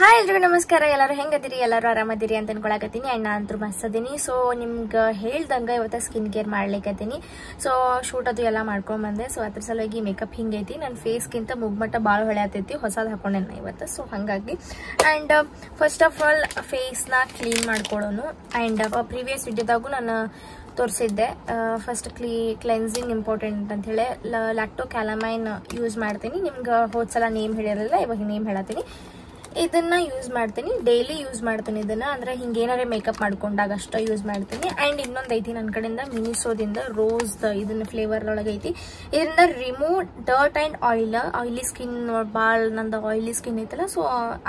Hi ಎಲ್ರಿಗೂ ನಮಸ್ಕಾರ. ಎಲ್ಲರೂ ಹೆಂಗದಿರಿ? ಎಲ್ಲರೂ ಆರಾಮದಿರಿ ಅಂತ ಅನ್ಕೊಳಕತ್ತೀನಿ. ಆ್ಯಂಡ್ ನಾ ಅಂತೂ ಮಸ್ತದೀನಿ. ಸೊ ನಿಮ್ಗೆ ಹೇಳ್ದಂಗೆ ಇವತ್ತು ಸ್ಕಿನ್ ಕೇರ್ ಮಾಡ್ಲಿಕ್ಕತ್ತೀನಿ. ಸೊ ಶೂಟ್ ಅದು ಎಲ್ಲ ಮಾಡ್ಕೊಂಡು ಬಂದೆ. ಸೊ ಅದ್ರ ಸಲುವಾಗಿ ಮೇಕಪ್ ಹಿಂಗೈತಿ. ನನ್ನ ಫೇಸ್ಗಿಂತ ಮುಗ್ಮಟ್ಟ ಭಾಳ ಹೊಳೆ ಆಗ್ತೈತಿ. ಹೊಸದು ಹಾಕೊಂಡೆ ನಾನು ಇವತ್ತು. ಸೊ ಹಾಗಾಗಿ ಆ್ಯಂಡ್ ಫಸ್ಟ್ ಆಫ್ ಆಲ್ ಫೇಸ್ನ ಕ್ಲೀನ್ ಮಾಡ್ಕೊಳ್ಳೋನು. ಆ್ಯಂಡ್ ಪ್ರೀವಿಯಸ್ ವಿಡಿಯೋದಾಗೂ ನಾನು ತೋರಿಸಿದ್ದೆ ಫಸ್ಟ್ ಕ್ಲೆನ್ಸಿಂಗ್ ಇಂಪಾರ್ಟೆಂಟ್ ಅಂತ ಹೇಳಿ ಲ್ಯಾಕ್ಟೋ ಕ್ಯಾಲಮೈನ್ ಯೂಸ್ ಮಾಡ್ತೀನಿ. ನಿಮ್ಗೆ ಹೋದ್ಸಲ ನೇಮ್ ಹೇಳಿರಲಿಲ್ಲ, ಇವಾಗ ನೇಮ್ ಹೇಳತ್ತೀನಿ. ಇದನ್ನ ಯೂಸ್ ಮಾಡ್ತೀನಿ, ಡೈಲಿ ಯೂಸ್ ಮಾಡ್ತೀನಿ ಇದನ್ನ. ಅಂದ್ರೆ ಹಿಂಗೇನಾರೇ ಮೇಕಪ್ ಮಾಡ್ಕೊಂಡಾಗ ಅಷ್ಟ ಯೂಸ್ ಮಾಡ್ತೀನಿ. ಆ್ಯಂಡ್ ಇನ್ನೊಂದು ಐತಿ ನನ್ನ ಕಡೆಯಿಂದ ಮಿನಿಸೋದಿಂದ ರೋಸ್ ಇದನ್ನ ಫ್ಲೇವರ್ ಒಳಗೆ ಐತಿ. ಇದರಿಂದ remove dirt and oily skin ಭಾಳ ನಂದು ಆಯಿಲಿ ಸ್ಕಿನ್ ಐತಲ್ಲ. ಸೊ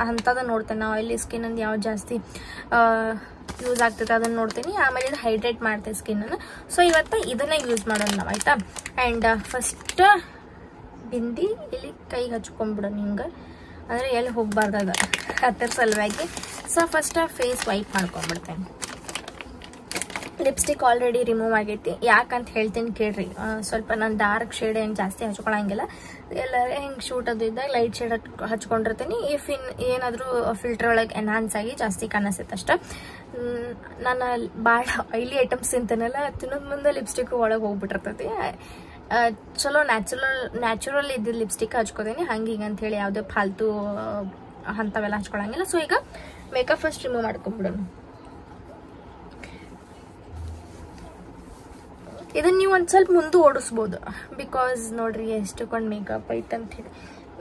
ಅಂಥದ್ದು ನೋಡ್ತೇನೆ. ಆಯಿಲಿ ಸ್ಕಿನ್ ಅಂದು ಯಾವ್ದು ಜಾಸ್ತಿ ಯೂಸ್ ಆಗ್ತೈತೆ ಅದನ್ನ ನೋಡ್ತೀನಿ. ಆಮೇಲೆ ಇದು ಹೈಡ್ರೇಟ್ ಮಾಡ್ತೇವೆ ಸ್ಕಿನ್ನನ್ನು. ಸೊ ಇವತ್ತು ಇದನ್ನ ಯೂಸ್ ಮಾಡೋಣ ನಾವು, ಆಯ್ತಾ? ಆ್ಯಂಡ್ ಫಸ್ಟ್ ಬಿಂದಿ ಇಲ್ಲಿ ಕೈಗೆ ಹಚ್ಕೊಂಡ್ಬಿಡೋಣ ಹಿಂಗೆ, ಅಂದರೆ ಎಲ್ಲಿ ಹೋಗ್ಬಾರ್ದು ಅದು, ಅದ್ರ ಸಲುವಾಗಿ. ಸೊ ಫಸ್ಟ್ ಫೇಸ್ ವೈಪ್ ಮಾಡ್ಕೊಂಡ್ಬಿಡ್ತೇನೆ. ಲಿಪ್ಸ್ಟಿಕ್ ಆಲ್ರೆಡಿ ರಿಮೂವ್ ಆಗೈತಿ. ಯಾಕಂತ ಹೇಳ್ತೀನಿ ಕೇಳ್ರಿ. ಸ್ವಲ್ಪ ನಾನು ಡಾರ್ಕ್ ಶೇಡ್ ಏನು ಜಾಸ್ತಿ ಹಚ್ಕೊಳಂಗಿಲ್ಲ. ಎಲ್ಲರೂ ಹೆಂಗೆ ಶೂಟ್ ಅದು ಇದ್ದಾಗ ಲೈಟ್ ಶೇಡ್ ಹಚ್ಕೊಂಡಿರ್ತೀನಿ. ಇಫ್ ಏನಾದರೂ ಫಿಲ್ಟರ್ ಒಳಗೆ ಎನ್ಹಾನ್ಸ್ ಆಗಿ ಜಾಸ್ತಿ ಕಾಣಿಸುತ್ತೆ ಅಷ್ಟ. ನಾನು ಭಾಳ ಆಯಿಲಿ ಐಟಮ್ಸ್ ತಿಂತೇನಲ್ಲ, ತಿನ್ನೋದು ಮುಂದೆ ಲಿಪ್ಸ್ಟಿಕ್ ಒಳಗೆ ಹೋಗ್ಬಿಟ್ಟಿರ್ತೈತಿ. ಚಲೋ ನ್ಯಾಚುರಲ್ ಇದ್ದ ಲಿಪ್ಸ್ಟಿಕ್ ಹಚ್ಕೋತೀನಿ. ಹಂಗೆ ಅಂತ ಹೇಳಿ ಯಾವುದೇ ಫಾಲ್ತು ಅಂಥವೆಲ್ಲ ಹಚ್ಕೊಳಂಗಿಲ್ಲ. ಸೊ ಈಗ ಮೇಕಪ್ ಫಸ್ಟ್ ರಿಮೂವ್ ಮಾಡ್ಕೊಂಡ್ಬಿಡೋಣ. ಇದನ್ನ ನೀವು ಒಂದು ಸ್ವಲ್ಪ ಮುಂದೆ ಓಡಿಸ್ಬೋದು. ಬಿಕಾಸ್ ನೋಡ್ರಿ ಎಷ್ಟೊಂದು ಮೇಕಪ್ ಐತೆ ಅಂತ ಹೇಳಿ.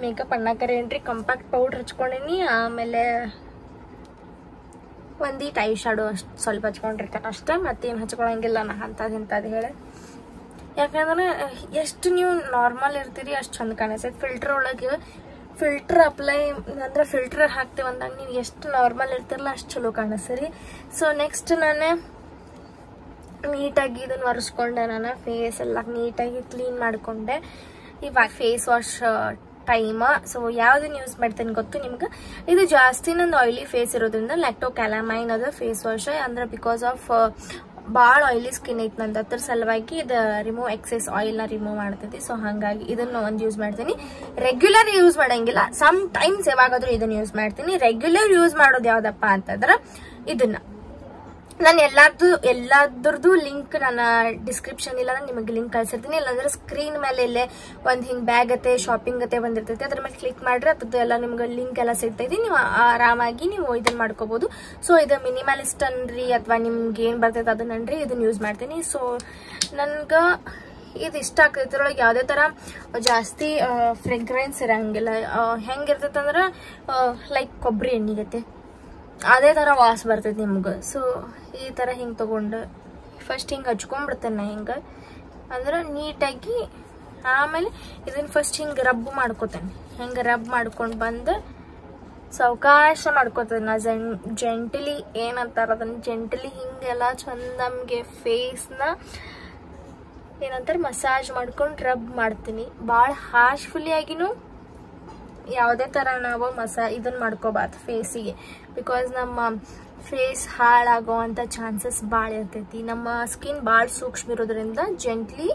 ಮೇಕಪ್ ಅನ್ನಕರೆ ಏನ್ರಿ, ಕಂಪ್ಯಾಕ್ಟ್ ಪೌಡ್ರ್ ಹಚ್ಕೊಂಡೀನಿ. ಆಮೇಲೆ ಒಂದೀಟ್ ಐ ಶಾಡೋ ಅಷ್ಟು ಸ್ವಲ್ಪ ಹಚ್ಕೊಂಡಿರ್ತಾನೆ ಅಷ್ಟೇ. ಮತ್ತೇನು ಹಚ್ಕೊಳಂಗಿಲ್ಲ ನಾ ಅಂಥದ್ದು ಹೇಳಿ. ಯಾಕಂದ್ರೆ ಎಷ್ಟು ನೀವು ನಾರ್ಮಲ್ ಇರ್ತೀರಿ ಅಷ್ಟು ಚಂದ ಕಾಣಿಸ್ತೈತೆ. ಫಿಲ್ಟರ್ ಒಳಗೆ ಫಿಲ್ಟರ್ ಅಪ್ಲೈ ಅಂದ್ರೆ ಫಿಲ್ಟರ್ ಹಾಕ್ತೇವೆ ಅಂದಾಗ ನೀವು ಎಷ್ಟು ನಾರ್ಮಲ್ ಇರ್ತಿರಲ್ಲ ಅಷ್ಟು ಚಲೋ ಕಾಣಿಸ್ತೀರಿ. ಸೊ ನೆಕ್ಸ್ಟ್ ನಾನು ನೀಟಾಗಿ ಇದನ್ನು ಒರೆಸ್ಕೊಂಡೆ. ನಾನು ಫೇಸ್ ಎಲ್ಲ ನೀಟಾಗಿ ಕ್ಲೀನ್ ಮಾಡಿಕೊಂಡೆ. ಇವಾಗ ಫೇಸ್ ವಾಶ್ ಟೈಮ್. ಸೊ ಯಾವುದನ್ನು ಯೂಸ್ ಮಾಡ್ತೇನೆ ಗೊತ್ತು ನಿಮ್ಗೆ. ಇದು ಜಾಸ್ತಿ ನಂದು ಆಯಿಲಿ ಫೇಸ್ ಇರೋದ್ರಿಂದ ಲ್ಯಾಕ್ಟೋ ಕ್ಯಾಲಮೈನ್ ಅದು ಫೇಸ್ ವಾಶ್. ಅಂದ್ರೆ ಬಿಕಾಸ್ ಆಫ್ ಭಾಳ ಆಯಿಲಿ ಸ್ಕಿನ್ ಐತೆ ನಂದು, ಅದ್ರ ಸಲುವಾಗಿ ಇದು ಎಕ್ಸೆಸ್ ಆಯಿಲ್ನ ರಿಮೂವ್ ಮಾಡ್ತೈತಿ. ಸೊ ಹಾಗಾಗಿ ಇದನ್ನು ಒಂದು ಯೂಸ್ ಮಾಡ್ತೀನಿ. ರೆಗ್ಯುಲರ್ ಯೂಸ್ ಮಾಡಂಗಿಲ್ಲ, ಸಮ್ ಟೈಮ್ಸ್ ಯಾವಾಗಾದ್ರೂ ಇದನ್ನ ಯೂಸ್ ಮಾಡ್ತೀನಿ. ರೆಗ್ಯುಲರ್ ಯೂಸ್ ಮಾಡೋದು ಯಾವ್ದಪ್ಪ ಅಂತಂದ್ರೆ ಇದನ್ನ. ನಾನು ಎಲ್ಲಾದ್ರದ್ದು ಲಿಂಕ್ ನಾನು ಡಿಸ್ಕ್ರಿಪ್ಷನ್ ಇಲ್ಲ ನಿಮಗೆ ಲಿಂಕ್ ಕಳ್ಸಿರ್ತೀನಿ. ಇಲ್ಲಾಂದ್ರೆ ಸ್ಕ್ರೀನ್ ಮೇಲೆ ಇಲ್ಲೇ ಒಂದು ಹಿಂಗೆ ಬ್ಯಾಗ್ ಅತ್ತೆ ಶಾಪಿಂಗ್ ಅತ್ತೆ ಬಂದಿರ್ತೈತಿ. ಅದ್ರ ಮೇಲೆ ಕ್ಲಿಕ್ ಮಾಡ್ರೆ ಅದ್ರದ್ದು ಎಲ್ಲ ನಿಮ್ಗೆ ಲಿಂಕ್ ಎಲ್ಲ ಸಿಗ್ತೈತಿ. ನೀವು ಆರಾಮಾಗಿ ನೀವು ಇದನ್ನ ಮಾಡ್ಕೋಬಹುದು. ಸೊ ಇದು ಮಿನಿಮಲಿಸ್ಟ್ ಅನ್ರಿ ಅಥವಾ ನಿಮ್ಗೆ ಏನ್ ಬರ್ತೈತೆ ಅದನ್ನನ್ರಿ ಇದನ್ನ ಯೂಸ್ ಮಾಡ್ತೀನಿ. ಸೊ ನನ್ಗೆ ಇದು ಇಷ್ಟ ಆಗ್ತೈತೆ. ಇದ್ರೊಳಗೆ ಯಾವುದೇ ತರ ಜಾಸ್ತಿ ಫ್ರೆಗ್ರೆನ್ಸ್ ಇರಂಗಿಲ್ಲ. ಹೆಂಗಿರ್ತೈತೆ ಅಂದ್ರೆ ಲೈಕ್ ಕೊಬ್ಬರಿ ಎಣ್ಣೆಗತ್ತೆ ಅದೇ ತರ ವಾಸ್ ಬರ್ತೈತಿ ನಿಮ್ಗೆ. ಸೊ ಈ ತರ ಹಿಂಗೆ ತಗೊಂಡು ಫಸ್ಟ್ ಹಿಂಗೆ ಹಚ್ಕೊಂಡ್ಬಿಡ್ತೇನೆ ನಾ ಹಿಂಗೆ, ಅಂದ್ರೆ ನೀಟಾಗಿ. ಆಮೇಲೆ ಇದನ್ನ ಫಸ್ಟ್ ಹಿಂಗೆ ರಬ್ ಮಾಡ್ಕೋತೇನೆ. ಹಿಂಗೆ ರಬ್ ಮಾಡ್ಕೊಂಡು ಬಂದು ಸಾವಕಾಶ ಮಾಡ್ಕೋತೇನೆ ನಾ. ಜೆಂಟಲಿ ಏನಂತಾರ ಅದನ್ನ ಜೆಂಟಲಿ ಹಿಂಗೆಲ್ಲ ಚಂದ ನಮಗೆ ಫೇಸ್ನ ಏನಂತಾರೆ ಮಸಾಜ್ ಮಾಡ್ಕೊಂಡು ರಬ್ ಮಾಡ್ತೀನಿ. ಭಾಳ ಹಾರ್ಶ್ಫುಲಿ ಆಗಿನೂ ಯಾವುದೇ ತರ ನಾವು ಇದನ್ನ ಮಾಡ್ಕೋಬಾರ್ದು ಫೇಸಿಗೆ. ಬಿಕಾಸ್ ನಮ್ಮ ಫೇಸ್ ಹಾಳಾಗೋವಂಥ ಚಾನ್ಸಸ್ ಭಾಳ ಇರ್ತೈತಿ. ನಮ್ಮ ಸ್ಕಿನ್ ಭಾಳ ಸೂಕ್ಷ್ಮ ಇರೋದ್ರಿಂದ ಜೆಂಟ್ಲಿ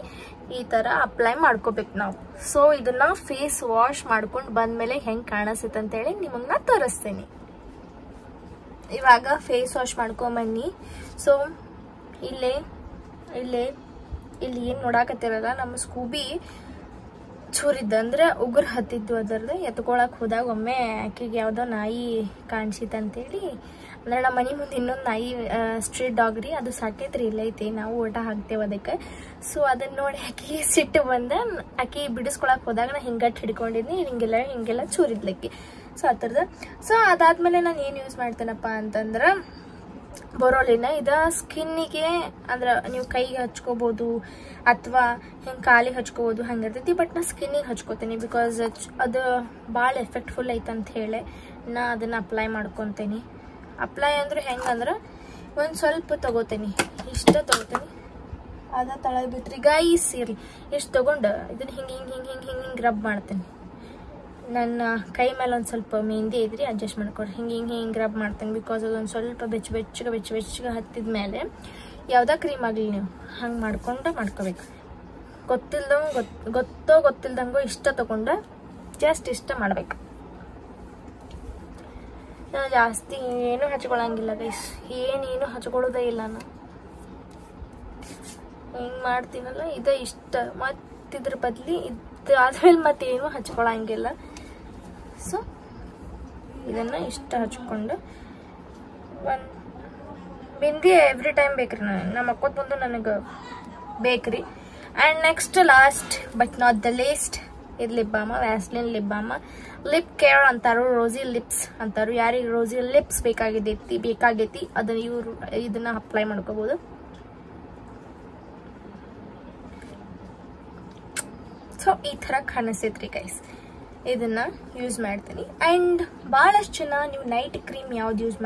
ಈ ತರ ಅಪ್ಲೈ ಮಾಡ್ಕೋಬೇಕು ನಾವು. ಸೊ ಇದನ್ನ ಫೇಸ್ ವಾಶ್ ಮಾಡ್ಕೊಂಡು ಬಂದ್ಮೇಲೆ ಹೆಂಗೆ ಕಾಣಿಸುತ್ತೆ ಅಂತೇಳಿ ನಿಮಗೆ ನಾ ತೋರಿಸ್ತೀನಿ. ಇವಾಗ ಫೇಸ್ ವಾಶ್ ಮಾಡ್ಕೊಂಬನ್ನಿ. ಸೊ ಇಲ್ಲಿ ಏನು ನೋಡಾಕತ್ತಿರಲ್ಲ, ನಮ್ಮ ಸ್ಕೂಬಿ ಚೂರಿದ್ದ ಅಂದ್ರೆ ಉಗುರು ಹತ್ತಿದ್ದು. ಅದರದ್ದು ಎತ್ಕೊಳಕ್ ಹೋದಾಗ ಒಮ್ಮೆ ಆಕೆಗೆ ಯಾವ್ದೋ ನಾಯಿ ಕಾಣಿಸಿತಂತೇಳಿ, ಅಂದ್ರೆ ನಮ್ಮ ಮನೆ ಮುಂದೆ ಇನ್ನೊಂದು ನಾಯಿ ಸ್ಟ್ರೀಟ್ ಡಾಗ್ ರೀ, ಅದು ಸಾಕೈತ್ರಿ, ಇಲ್ಲೈತಿ, ನಾವು ಊಟ ಹಾಕ್ತೇವೆ ಅದಕ್ಕೆ. ಸೊ ಅದನ್ನ ನೋಡಿ ಆಕೆ ಸಿಟ್ಟು ಬಂದ ಆಕೆ ಬಿಡಿಸ್ಕೊಳಕ್ ಹೋದಾಗ ನಾ ಹಿಂಗಟ್ಟು ಹಿಡ್ಕೊಂಡಿದ್ನಿ. ಹಿಂಗೆಲ್ಲ ಚೂರಿದ್ಲಕ್ಕಿ. ಸೊ ಆ ಥರದ. ಸೊ ಅದಾದ್ಮೇಲೆ ನಾನು ಏನು ಯೂಸ್ ಮಾಡ್ತೇನಪ್ಪ ಅಂತಂದ್ರೆ ಬೊರೋಲಿನ. ಇದು ಸ್ಕಿನ್ನಿಗೆ ಅಂದ್ರೆ ನೀವು ಕೈಗೆ ಹಚ್ಕೋಬಹುದು ಅಥವಾ ಹಿಂಗೆ ಕಾಲಿಗೆ ಹಚ್ಕೋಬಹುದು, ಹಂಗಿರ್ತೈತಿ. ಬಟ್ ನಾ ಸ್ಕಿನ್ನಿಗೆ ಹಚ್ಕೋತೀನಿ ಬಿಕಾಸ್ ಅದು ಭಾಳ ಎಫೆಕ್ಟ್ಫುಲ್ ಐತಂತ ಹೇಳಿ ನಾ ಅದನ್ನ ಅಪ್ಲೈ ಮಾಡ್ಕೊತೀನಿ. ಅಪ್ಲೈ ಅಂದ್ರೆ ಹೆಂಗಂದ್ರೆ ಒಂದು ಸ್ವಲ್ಪ ತಗೋತೀನಿ, ಇಷ್ಟ ತಗೋತೀನಿ. ಅದ ತಳಗ್ ಬಿತ್ರಿ ಗೈಸ್ ಇರ್ಲಿ. ಇಷ್ಟು ತಗೊಂಡು ಇದನ್ನ ಹಿಂಗೆ ರಬ್ ಮಾಡ್ತೀನಿ. ನನ್ನ ಕೈ ಮೇಲೆ ಒಂದು ಸ್ವಲ್ಪ ಮೆಹಂದಿ ಇದ್ರಿ ಅಡ್ಜಸ್ಟ್ ಮಾಡ್ಕೊಡ್ರಿ. ಹಿಂಗೆ ರಬ್ ಮಾಡ್ತೀನಿ. ಬಿಕಾಸ್ ಅದೊಂದು ಸ್ವಲ್ಪ ಬೆಚ್ಚಗೆ ಹತ್ತಿದ ಮೇಲೆ ಯಾವುದೇ ಕ್ರೀಮ್ ಆಗಲಿ ನೀವು ಹಂಗೆ ಮಾಡ್ಕೋಬೇಕು. ಗೊತ್ತಿಲ್ದಂಗೋ ಇಷ್ಟ ತಗೊಂಡು ಜಸ್ಟ್ ಇಷ್ಟ ಮಾಡ್ಬೇಕು. ಜಾಸ್ತಿ ಏನು ಹಚ್ಕೊಳಂಗಿಲ್ಲ ಗೈಸ್, ಏನೇನು ಹಚ್ಕೊಳ್ಳೋದೇ ಇಲ್ಲ. ನಾನು ಹಿಂಗೆ ಮಾಡ್ತೀನಲ್ಲ ಇದು ಇಷ್ಟ, ಮತ್ತಿದ್ರ ಬದ್ಲಿ ಇದು ಆದ್ಮೇಲೆ ಮತ್ತೇನು ಹಚ್ಕೊಳಂಗಿಲ್ಲ. ಸೊ ಇದನ್ನು ಇಷ್ಟ ಹಚ್ಕೊಂಡು ಒಂದು ಬಿಂದಿ ಎವ್ರಿ ಟೈಮ್ ಬೇಕ್ರಿ. ನಮ್ಮ ಅಕ್ಕೋದ್ ಬಂದು ನನಗೆ ಬೇಕ್ರಿ. And next last but not the least ಇದು lip balm, Vaseline lip balm. Lip care ಅಂತಾರು, ರೋಸಿ ಲಿಪ್ಸ್ ಅಂತಾರು. ಯಾರಿಗೆ ರೋಸಿ ಲಿಪ್ಸ್ ಬೇಕಾಗೈತಿ ಅದನ್ನ ಇವರು ಇದನ್ನ ಅಪ್ಲೈ ಮಾಡ್ಕೋಬಹುದು. ಸೊ ಈ ಥರ ಕಾಣಿಸ್ತೈತ್ರಿ ಗೈಸ್. ಇದನ್ನ ಯೂಸ್ ಮಾಡ್ತೀನಿ. ಆ್ಯಂಡ್ ಭಾಳಷ್ಟು ಜನ ನೀವು ನೈಟ್ ಕ್ರೀಮ್ ಯಾವ್ದು ಯೂಸ್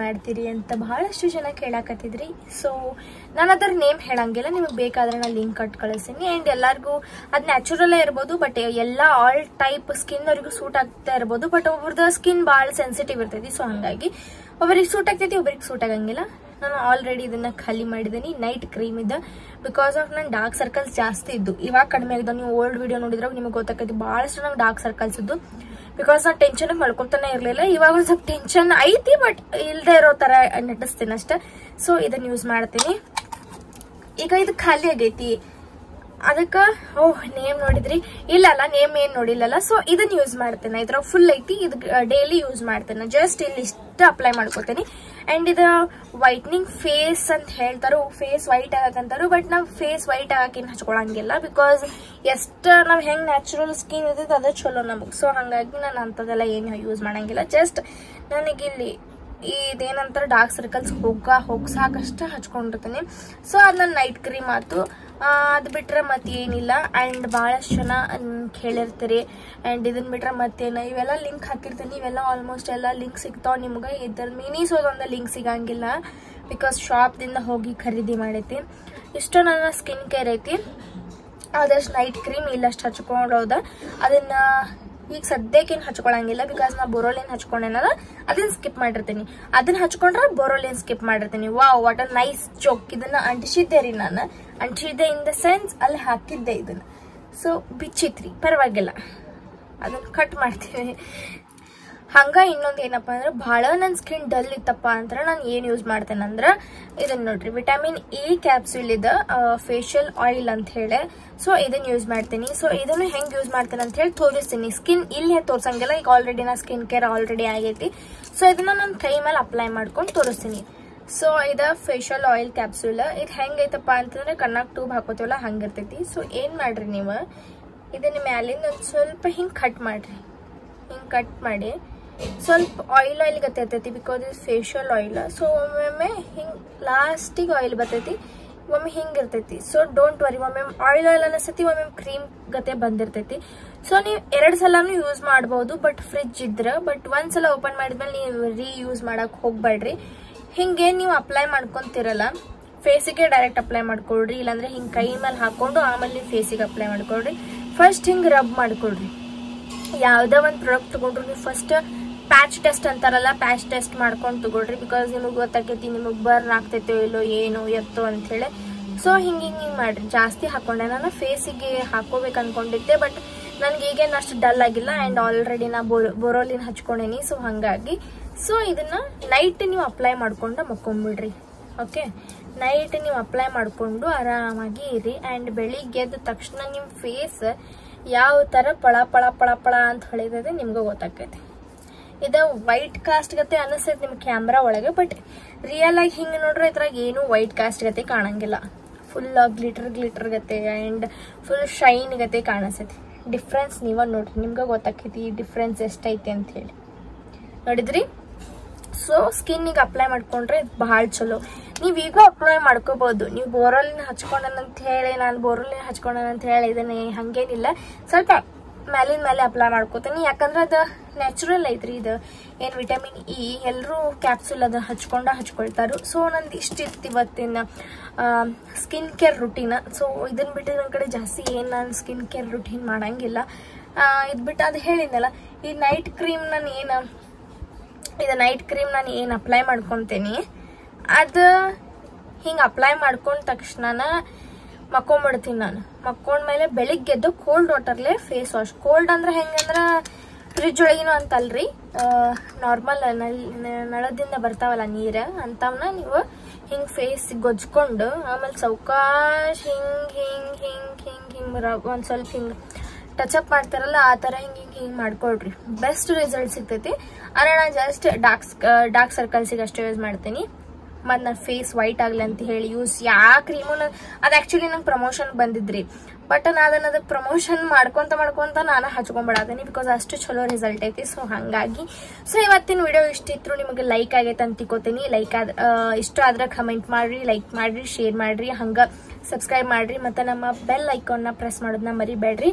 ಮಾಡ್ತೀರಿ ಅಂತ ಭಾಳಷ್ಟು ಜನ ಕೇಳಾಕತ್ತಿದ್ರಿ. ಸೊ ನಾನು ಅದರ ನೇಮ್ ಹೇಳಂಗಿಲ್ಲ, ನಿಮಗೆ ಬೇಕಾದ್ರೆ ನಾನು ಲಿಂಕ್ ಕಟ್ ಕಳಿಸ್ತೀನಿ. ಆ್ಯಂಡ್ ಎಲ್ಲರಿಗೂ ಅದು ನ್ಯಾಚುರಲೇ ಇರ್ಬೋದು, ಬಟ್ ಎಲ್ಲ ಆಲ್ ಟೈಪ್ ಸ್ಕಿನ್ ಅವ್ರಿಗೂ ಸೂಟ್ ಆಗ್ತಾ ಇರ್ಬೋದು. ಬಟ್ ಒಬ್ರದ್ದು ಸ್ಕಿನ್ ಭಾಳ ಸೆನ್ಸಿಟಿವ್ ಇರ್ತೈತಿ. ಸೊ ಹಾಗಾಗಿ ಒಬ್ಬರಿಗೆ ಸೂಟ್ ಆಗ್ತೈತಿ, ಒಬ್ಬರಿಗೆ ಸೂಟ್ ಆಗಂಗಿಲ್ಲ. ನಾನು ಆಲ್ರೆಡಿ ಇದನ್ನ ಖಾಲಿ ಮಾಡಿದ್ದೀನಿ. ನೈಟ್ ಕ್ರೀಮ್ ಇದೆ ಬಿಕಾಸ್ ಆಫ್ ನನ್ನ ಡಾರ್ಕ್ ಸರ್ಕಲ್ಸ್ ಜಾಸ್ತಿ ಇದ್ದು, ಇವಾಗ ಕಡಿಮೆ ಆಗಿದೆ. ನೀವು ಓಲ್ಡ್ ವಿಡಿಯೋ ನೋಡಿದ್ರೆ ನಿಮಗೆ ಗೊತ್ತಾಗ್ತೈತಿ ಭಾಳಷ್ಟು ನಂಗೆ ಡಾರ್ಕ್ ಸರ್ಕಲ್ಸ್ ಇದ್ದು. ಬಿಕಾಸ್ ನಾನು ಟೆನ್ಷನ್ ಮಾಡ್ಕೊತಾನೆ ಇರಲಿಲ್ಲ. ಇವಾಗ ಒಂದು ಸ್ವಲ್ಪ ಟೆನ್ಷನ್ ಐತಿ, ಬಟ್ ಇಲ್ಲದೆ ಇರೋ ತರ ನಟಿಸ್ತೀನಿ ಅಷ್ಟೇ. ಸೊ ಇದನ್ನ ಯೂಸ್ ಮಾಡ್ತೀನಿ. ಈಗ ಇದು ಖಾಲಿ ಆಗೈತಿ, ಅದಕ್ಕೆ ನೇಮ್ ನೋಡಿದ್ರಿ? ಇಲ್ಲಲ್ಲ, ನೇಮ್ ಏನ್ ನೋಡಿಲ್ಲಲ್ಲ. ಸೊ ಇದನ್ನ ಯೂಸ್ ಮಾಡ್ತೇನೆ. ಇದ್ರ ಫುಲ್ ಐತಿ, ಇದು ಡೈಲಿ ಯೂಸ್ ಮಾಡ್ತೇನೆ. ಜಸ್ಟ್ ಇಲ್ಲಿ ಇಷ್ಟ ಅಪ್ಲೈ ಮಾಡ್ಕೋತೀನಿ. ಅಂಡ್ ಇದು ವೈಟ್ನಿಂಗ್ ಫೇಸ್ ಅಂತ ಹೇಳ್ತಾರೋ, ಫೇಸ್ ವೈಟ್ ಆಗಕ್ಕಂತಾರು. ಬಟ್ ನಾವು ಫೇಸ್ ವೈಟ್ ಆಗಕ್ಕೇನು ಹಚ್ಕೊಳಂಗಿಲ್ಲ, ಬಿಕಾಸ್ ಎಷ್ಟು ನಾವ್ ಹೆಂಗ್ ನ್ಯಾಚುರಲ್ ಸ್ಕಿನ್ ಇರ್ತೈತೆ ಅದೇ ಚಲೋ ನಮಗ್. ಸೊ ಹಂಗಾಗಿ ನಾನು ಅಂತದೆಲ್ಲ ಏನು ಯೂಸ್ ಮಾಡಂಗಿಲ್ಲ. ಜಸ್ಟ್ ನನಗಿಲ್ಲಿ ಇದೇನಂತಾರೆ ಡಾರ್ಕ್ ಸರ್ಕಲ್ಸ್ ಹೋಗ್ಸಾಕಷ್ಟ ಹಚ್ಕೊಂಡಿರ್ತೀನಿ. ಸೊ ಅದ್ ನನ್ನ ನೈಟ್ ಕ್ರೀಮ್ ಆಯ್ತು. ಅದು ಬಿಟ್ರೆ ಮತ್ತೇನಿಲ್ಲ. ಆ್ಯಂಡ್ ಭಾಳಷ್ಟು ಜನ ಕೇಳಿರ್ತೀರಿ. ಆ್ಯಂಡ್ ಇದನ್ನ ಬಿಟ್ರೆ ಮತ್ತೇನು, ಇವೆಲ್ಲ ಲಿಂಕ್ ಹಾಕಿರ್ತೀನಿ. ಇವೆಲ್ಲ ಆಲ್ಮೋಸ್ಟ್ ಎಲ್ಲ ಲಿಂಕ್ ಸಿಗ್ತಾವ ನಿಮ್ಗೆ. ಇದ್ರ ಮಿನಿಸೋದೊಂದು ಲಿಂಕ್ ಸಿಗಂಗಿಲ್ಲ, ಬಿಕಾಸ್ ಶಾಪ್ದಿಂದ ಹೋಗಿ ಖರೀದಿ ಮಾಡೈತಿ. ಇಷ್ಟು ನನ್ನ ಸ್ಕಿನ್ ಕೇರ್ ಐತಿ. ಅದಷ್ಟು ನೈಟ್ ಕ್ರೀಮ್ ಇಲ್ಲಷ್ಟು ಹಚ್ಕೊಂಡೋದ. ಅದನ್ನ ಈಗ ಸದ್ಯಕ್ಕೇನು ಹಚ್ಕೊಳಂಗಿಲ್ಲ, ಬಿಕಾಸ್ ನಾ ಬೋರೋಲಿನ್ ಹಚ್ಕೊಂಡೇನಲ್ಲ ಅದನ್ನ ಸ್ಕಿಪ್ ಮಾಡಿರ್ತೀನಿ. ಅದನ್ನ ಹಚ್ಕೊಂಡ್ರೆ ಬೋರೋಲಿನ್ ಸ್ಕಿಪ್ ಮಾಡಿರ್ತೀನಿ. Wow, what a nice joke. ಇದನ್ನ ಅಂಟಿಸಿದ್ದೆ ರೀ ನಾನು. ಅಂಟಿಸಿದ್ದೆ ಇನ್ ದ ಸೆನ್ಸ್ ಅಲ್ಲಿ ಹಾಕಿದ್ದೆ ಇದನ್ನ. ಸೊ ಬಿಚ್ಚಿತ್ರಿ, ಪರವಾಗಿಲ್ಲ, ಅದನ್ನ ಕಟ್ ಮಾಡ್ತೀನಿ. ಹಂಗ ಇನ್ನೊಂದು ಏನಪ್ಪಾ ಅಂದ್ರೆ, ಬಹಳ ನನ್ನ ಸ್ಕಿನ್ ಡಲ್ ಇತ್ತಪ್ಪ ಅಂದ್ರೆ ನಾನು ಏನ್ ಯೂಸ್ ಮಾಡ್ತೇನೆ ಅಂದ್ರೆ ಇದನ್ನ ನೋಡ್ರಿ, ವಿಟಮಿನ್ ಇ ಕ್ಯಾಪ್ಸೂಲ್ ಇದೆ, ಫೇಶಿಯಲ್ ಆಯಿಲ್ ಅಂತ ಹೇಳಿ. ಸೊ ಇದನ್ನ ಯೂಸ್ ಮಾಡ್ತೀನಿ. ಸೊ ಇದನ್ನು ಹೆಂಗ್ ಯೂಸ್ ಮಾಡ್ತೇನೆ ಅಂತ ಹೇಳಿ ತೋರಿಸ್ತೀನಿ. ಸ್ಕಿನ್ ಇಲ್ಲಿ ತೋರ್ಸಂಗಿಲ್ಲ, ಈಗ ಆಲ್ರೆಡಿ ನಾ ಸ್ಕಿನ್ ಕೇರ್ ಆಲ್ರೆಡಿ ಆಗೈತಿ. ಸೊ ಇದನ್ನ ನನ್ನ ಕೈ ಮೇಲೆ ಅಪ್ಲೈ ಮಾಡ್ಕೊಂಡು ತೋರಿಸ್ತೀನಿ. ಸೊ ಇದ ಫೇಶಿಯಲ್ ಆಯಿಲ್ ಕ್ಯಾಪ್ಸೂಲ್. ಇದು ಹೆಂಗೈತಪ್ಪ ಅಂತಂದ್ರೆ ಕಣ್ಣಾಗ ಟ್ಯೂಬ್ ಹಾಕೋತೀವಲ್ಲ ಹಂಗಿರ್ತೈತಿ. ಸೊ ಏನ್ ಮಾಡ್ರಿ ನೀವು, ಇದನ್ನ ಮ್ಯಾಲಿಂದ ಒಂದ್ ಸ್ವಲ್ಪ ಹಿಂಗ್ ಕಟ್ ಮಾಡ್ರಿ. ಹಿಂಗ್ ಕಟ್ ಮಾಡಿ ಸ್ವಲ್ಪ ಆಯಿಲ್ ಗತೆ ಇರ್ತೈತಿ, ಬಿಕಾಸ್ ಇದು ಫೇಶಿಯಲ್ ಆಯಿಲ್. ಸೊ ಒಮ್ಮೊಮ್ಮೆ ಹಿಂಗ್ ಲಾಸ್ಟಿಗೆ ಆಯಿಲ್ ಬರ್ತೈತಿ, ಒಮ್ಮೆ ಹಿಂಗ್ ಇರ್ತೈತಿ. ಸೊ ಡೋಂಟ್ ವರಿ, ಒಮ್ಮೆ ಆಯಿಲ್ ಅನಿಸ್ತೈತಿ, ಒಮ್ಮೆ ಕ್ರೀಮ್ ಗತೆ ಬಂದಿರ್ತೈತಿ. ಸೊ ನೀವು 2 ಸಲನು ಯೂಸ್ ಮಾಡಬಹುದು, ಬಟ್ ಫ್ರಿಜ್ ಇದ್ರ. ಬಟ್ ಒಂದ್ಸಲ ಓಪನ್ ಮಾಡಿದ್ಮೇಲೆ ನೀವು ರೀಯೂಸ್ ಮಾಡಕ್ ಹೋಗ್ಬೇಡ್ರಿ. ಹಿಂಗೆ ನೀವು ಅಪ್ಲೈ ಮಾಡ್ಕೊಂತಿರಲ್ಲ, ಫೇಸಿಗೆ ಡೈರೆಕ್ಟ್ ಅಪ್ಲೈ ಮಾಡ್ಕೊಳ್ರಿ. ಇಲ್ಲಾಂದ್ರೆ ಹಿಂಗ್ ಕೈ ಮೇಲೆ ಹಾಕೊಂಡು ಆಮೇಲೆ ನೀವು ಫೇಸಿಗೆ ಅಪ್ಲೈ ಮಾಡ್ಕೊಳ್ರಿ. ಫಸ್ಟ್ ಹಿಂಗ್ ರಬ್ ಮಾಡ್ಕೊಳ್ರಿ. ಯಾವ್ದೇ ಒಂದು ಪ್ರಾಡಕ್ಟ್ ತಗೊಂಡ್ರು ನೀವು ಫಸ್ಟ್ ಪ್ಯಾಚ್ ಟೆಸ್ಟ್ ಅಂತಾರಲ್ಲ, ಪ್ಯಾಚ್ ಟೆಸ್ಟ್ ಮಾಡ್ಕೊಂಡು ತಗೊಳ್ರಿ. ಬಿಕಾಸ್ ನಿಮಗೆ ಗೊತ್ತಾಕೈತಿ ನಿಮಗೆ ಬರ್ನ್ ಆಗ್ತೈತೋ ಇಲ್ಲೋ ಏನು ಎತ್ತೋ ಅಂತ ಹೇಳಿ. ಸೊ ಹಿಂಗ್ ಮಾಡ್ರಿ. ಜಾಸ್ತಿ ಹಾಕೊಂಡೆ, ನಾನು ಫೇಸಿಗೆ ಹಾಕೋಬೇಕು ಅನ್ಕೊಂಡಿದ್ದೆ, ಬಟ್ ನನ್ಗೆ ಈಗೇನು ಅಷ್ಟು ಡಲ್ ಆಗಿಲ್ಲ. ಅಂಡ್ ಆಲ್ರೆಡಿ ನಾ ಬೋರೋಲಿನ್ ಹಚ್ಕೊಂಡೇನಿ. ಸೊ ಹಂಗಾಗಿ ಸೊ ಇದನ್ನ ನೈಟ್ ನೀವು ಅಪ್ಲೈ ಮಾಡ್ಕೊಂಡು ಮಕ್ಕೊಂಡ್ಬಿಡ್ರಿ. ಓಕೆ, ನೈಟ್ ನೀವು ಅಪ್ಲೈ ಮಾಡ್ಕೊಂಡು ಆರಾಮಾಗಿ ಇರಿ. ಅಂಡ್ ಬೆಳಿಗ್ಗೆ ಎದ್ದ ತಕ್ಷಣ ನಿಮ್ ಫೇಸ್ ಯಾವ ತರ ಪಳ ಪಳ ಪಳ ಪಳ ಅಂತ ಹೊಳಿತೈತೆ ನಿಮ್ಗೆ ಗೊತ್ತಾಕೈತಿ. ಇದು ವೈಟ್ ಕಾಸ್ಟ್ ಗತೆ ಅನಿಸ್ತೈತಿ ನಿಮ್ ಕ್ಯಾಮ್ರಾ ಒಳಗೆ, ಬಟ್ ರಿಯಲ್ ಆಗಿ ಹಿಂಗೆ ನೋಡ್ರೆ ಇದ್ರಾಗ ಏನು ವೈಟ್ ಕಾಸ್ಟ್ ಗತೆ ಕಾಣಂಗಿಲ್ಲ. ಫುಲ್ ಗ್ಲಿಟರ್ ಗತೆ ಅಂಡ್ ಫುಲ್ ಶೈನ್ ಗತೆ ಕಾಣಿಸ್ತೈತಿ. ಡಿಫ್ರೆನ್ಸ್ ನೀವ ನೋಡ್ರಿ, ನಿಮ್ಗೆ ಗೊತ್ತಾಕೈತಿ ಈ ಡಿಫ್ರೆನ್ಸ್ ಎಷ್ಟೈತಿ ಅಂತ ಹೇಳಿ. ನೋಡಿದ್ರಿ? ಸೊ ಸ್ಕಿನ್ನಿಗೆ ಅಪ್ಲೈ ಮಾಡ್ಕೊಂಡ್ರೆ ಬಹಳ ಚಲೋ. ನೀವ್ ಈಗ ಅಪ್ಲೈ ಮಾಡ್ಕೋಬಹುದು. ನೀವು ಬೋರೋಲಿನ್ ಹಚ್ಕೊಂಡಂತ ಹೇಳಿ ನಾನು ಬೋರೋಲಿನ್ ಹಚ್ಕೊಂಡಂತ ಹೇಳಿ ಇದನ್ನೇ ಹಂಗೇನಿಲ್ಲ, ಸ್ವಲ್ಪ ಮ್ಯಾಲಿನ ಮೇಲೆ ಅಪ್ಲೈ ಮಾಡ್ಕೋತೀನಿ. ಯಾಕಂದ್ರೆ ಅದು ನ್ಯಾಚುರಲ್ ಐತ್ರಿ. ಇದು ಏನ್ ವಿಟಮಿನ್ ಇ ಎಲ್ಲರೂ ಕ್ಯಾಪ್ಸೂಲ್ ಅದ ಹಚ್ಕೊಳ್ತಾರು. ಸೊ ನಂದು ಇಷ್ಟಿತ್ತು ಇವತ್ತಿನ ಸ್ಕಿನ್ ಕೇರ್ ರುಟೀನ್. ಸೊ ಇದನ್ ಬಿಟ್ಟು ನನ್ನ ಕಡೆ ಜಾಸ್ತಿ ಏನ್ ನಾನು ಸ್ಕಿನ್ ಕೇರ್ ರುಟೀನ್ ಮಾಡಂಗಿಲ್ಲ. ಇದ್ ಬಿಟ್ಟು ಅದು ಹೇಳಿದ್ನಲ್ಲ, ಈ ನೈಟ್ ಕ್ರೀಮ್ ನಾನು ಏನ್ ಅಪ್ಲೈ ಮಾಡ್ಕೊಂತೀನಿ, ಅದು ಹಿಂಗೆ ಅಪ್ಲೈ ಮಾಡ್ಕೊಂಡ ತಕ್ಷಣ ಮಕ್ಕೊಂಡ್ಬಿಡ್ತೀನಿ. ನಾನು ಮಕ್ಕೊಂಡ್ಮೇಲೆ ಬೆಳಿಗ್ಗೆದ್ದು ಕೋಲ್ಡ್ ವಾಟರ್ಲೆ ಫೇಸ್ ವಾಶ್. ಕೋಲ್ಡ್ ಅಂದ್ರೆ ಹೆಂಗಂದ್ರ ಫ್ರಿಜ್ ಒಳಗಿನೂ ಅಂತಲ್ರಿ, ನಾರ್ಮಲ್ ನಳದಿಂದ ಬರ್ತಾವಲ್ಲ ನೀರು ಅಂಥವನ್ನ ನೀವು ಹಿಂಗೆ ಫೇಸ್ ಗೊಜ್ಕೊಂಡು ಆಮೇಲೆ ಸೌಕಾಶ್ ಹಿಂಗೆ ಒಂದು ಸ್ವಲ್ಪ ಹಿಂಗೆ ಟಚಪ್ ಮಾಡ್ತಾರಲ್ಲ ಆ ಥರ ಹಿಂಗೆ ಮಾಡ್ಕೊಳ್ರಿ. ಬೆಸ್ಟ್ ರಿಸಲ್ಟ್ ಸಿಗ್ತೈತಿ. ಆದರೆ ನಾನು ಜಸ್ಟ್ ಡಾರ್ಕ್ ಸರ್ಕಲ್ಸಿಗೆ ಅಷ್ಟೇ ಯೂಸ್ ಮಾಡ್ತೀನಿ. ಮತ್ತು ನನ್ನ ಫೇಸ್ ವೈಟ್ ಆಗಲಿ ಅಂತ ಹೇಳಿ ಯಾವ ಕ್ರೀಮು ಅದು ಆ್ಯಕ್ಚುಲಿ ನಂಗೆ ಪ್ರಮೋಷನ್ ಬಂದಿದ್ರಿ. ಬಟ್ ನಾನು ಅದನ್ನ ಪ್ರಮೋಷನ್ ಮಾಡ್ಕೊಂತ ನಾನು ಹಚ್ಕೊಂಡ್ಬಿಡತೀನಿ ಬಿಕಾಸ್ ಅಷ್ಟು ಚಲೋ ರಿಸಲ್ಟ್ ಐತಿ. ಸೊ ಹಾಗಾಗಿ ಇವತ್ತಿನ ವಿಡಿಯೋ ಇಷ್ಟಿತ್ತು, ನಿಮಗೆ ಲೈಕ್ ಆಗೈತೆ ಅಂತ ತಿಳ್ಕೊತೀನಿ. ಇಷ್ಟ ಆದ್ರೆ ಕಮೆಂಟ್ ಮಾಡ್ರಿ, ಲೈಕ್ ಮಾಡ್ರಿ, ಶೇರ್ ಮಾಡ್ರಿ, ಹಂಗೆ ಸಬ್ಸ್ಕ್ರೈಬ್ ಮಾಡ್ರಿ, ಮತ್ತು ನಮ್ಮ ಬೆಲ್ ಐಕಾನ್ನ ಪ್ರೆಸ್ ಮಾಡೋದನ್ನ ಮರಿಬೇಡ್ರಿ.